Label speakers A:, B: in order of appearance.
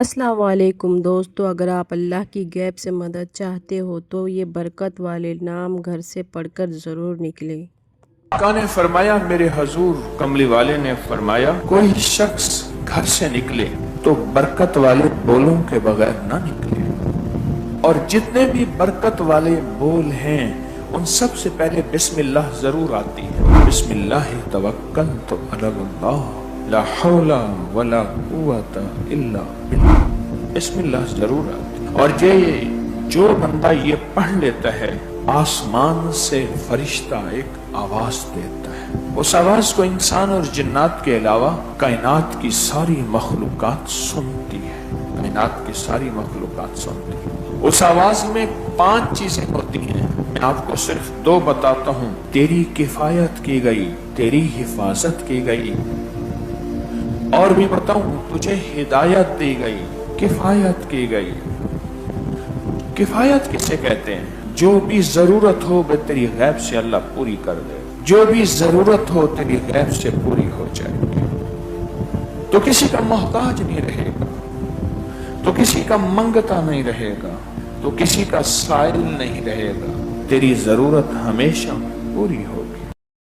A: السلام علیکم دوستو، اگر آپ اللہ کی غیب سے مدد چاہتے ہو تو یہ برکت والے نام گھر سے پڑھ کر ضرور نکلیں۔
B: آقا نے فرمایا، میرے حضور کملی والے نے فرمایا، کوئی شخص گھر سے نکلے تو برکت والے بولوں کے بغیر نہ نکلے، اور جتنے بھی برکت والے بول ہیں ان سب سے پہلے بسم اللہ ضرور آتی ہے۔ بسم اللہ توکلت علی اللہ لا حول ولا قوت الا باللہ، بسم اللہ ضرور آتی ہے۔ اور جو بندہ یہ پڑھ لیتا ہے، آسمان سے فرشتہ ایک آواز دیتا ہے، اس آواز کو انسان اور جنات کے علاوہ کائنات کی ساری مخلوقات سنتی ہے، کائنات کی ساری مخلوقات سنتی ہے۔ اس آواز میں 5 چیزیں ہوتی ہیں، میں آپ کو صرف 2 بتاتا ہوں۔ تیری کفایت کی گئی، تیری حفاظت کی گئی، اور بھی بتاؤں، تجھے ہدایت دی گئی، کفایت کی گئی۔ کفایت کسے کہتے ہیں؟ جو بھی ضرورت ہو وہ تیری غیب سے اللہ پوری کر دے، جو بھی ضرورت ہو تیری غیب سے پوری ہو جائے گی، تو کسی کا محتاج نہیں رہے گا، تو کسی کا منگتا نہیں رہے گا، تو کسی کا سائل نہیں رہے گا، تیری ضرورت ہمیشہ پوری ہو